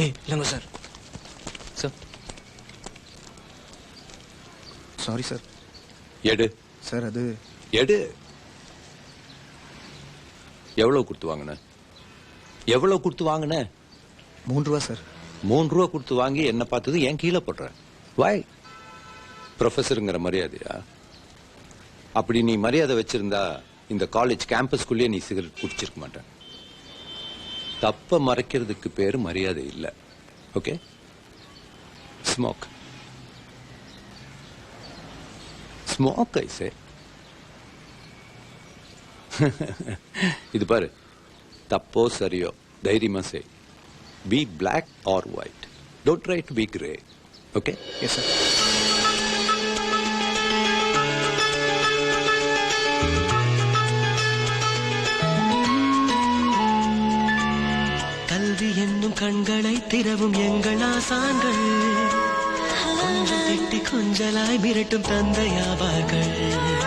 ஏய் இல்லைங்க sir. Sir sorry sir. எடு சார் அது எடு. எவ்வளவு கொடுத்து வாங்கின? எவ்வளவு கொடுத்து வாங்கின? 3 ரூபா சார். 3 ரூபா கொடுத்து வாங்கி என்ன பார்த்தது ஏன் கீழே போடுற? வாய் ப்ரொஃபஸருங்கிற மரியாதையா? அப்படி நீ மரியாதை வச்சிருந்தா இந்த காலேஜ் கேம்பஸ்குள்ளேயே நீ சிகரெட் குடிச்சிருக்க மாட்டேன். தப்ப மறைக்கிறதுக்கு பேரு மரியாதை இல்ல. ஓகே, ஸ்மோக் ஸ்மோக் ஐசே. இது பாரு, தப்போ சரியோ தைரியமா செய். Be black or white, don't try to be grey. Okay? Yes sir. கல்வி என்னும் கண்களை திறவும் எங்கள் ஆசான்கள், கொஞ்சம் திட்டி கொஞ்சலாய் மிரட்டும் தந்தையாவார்கள்.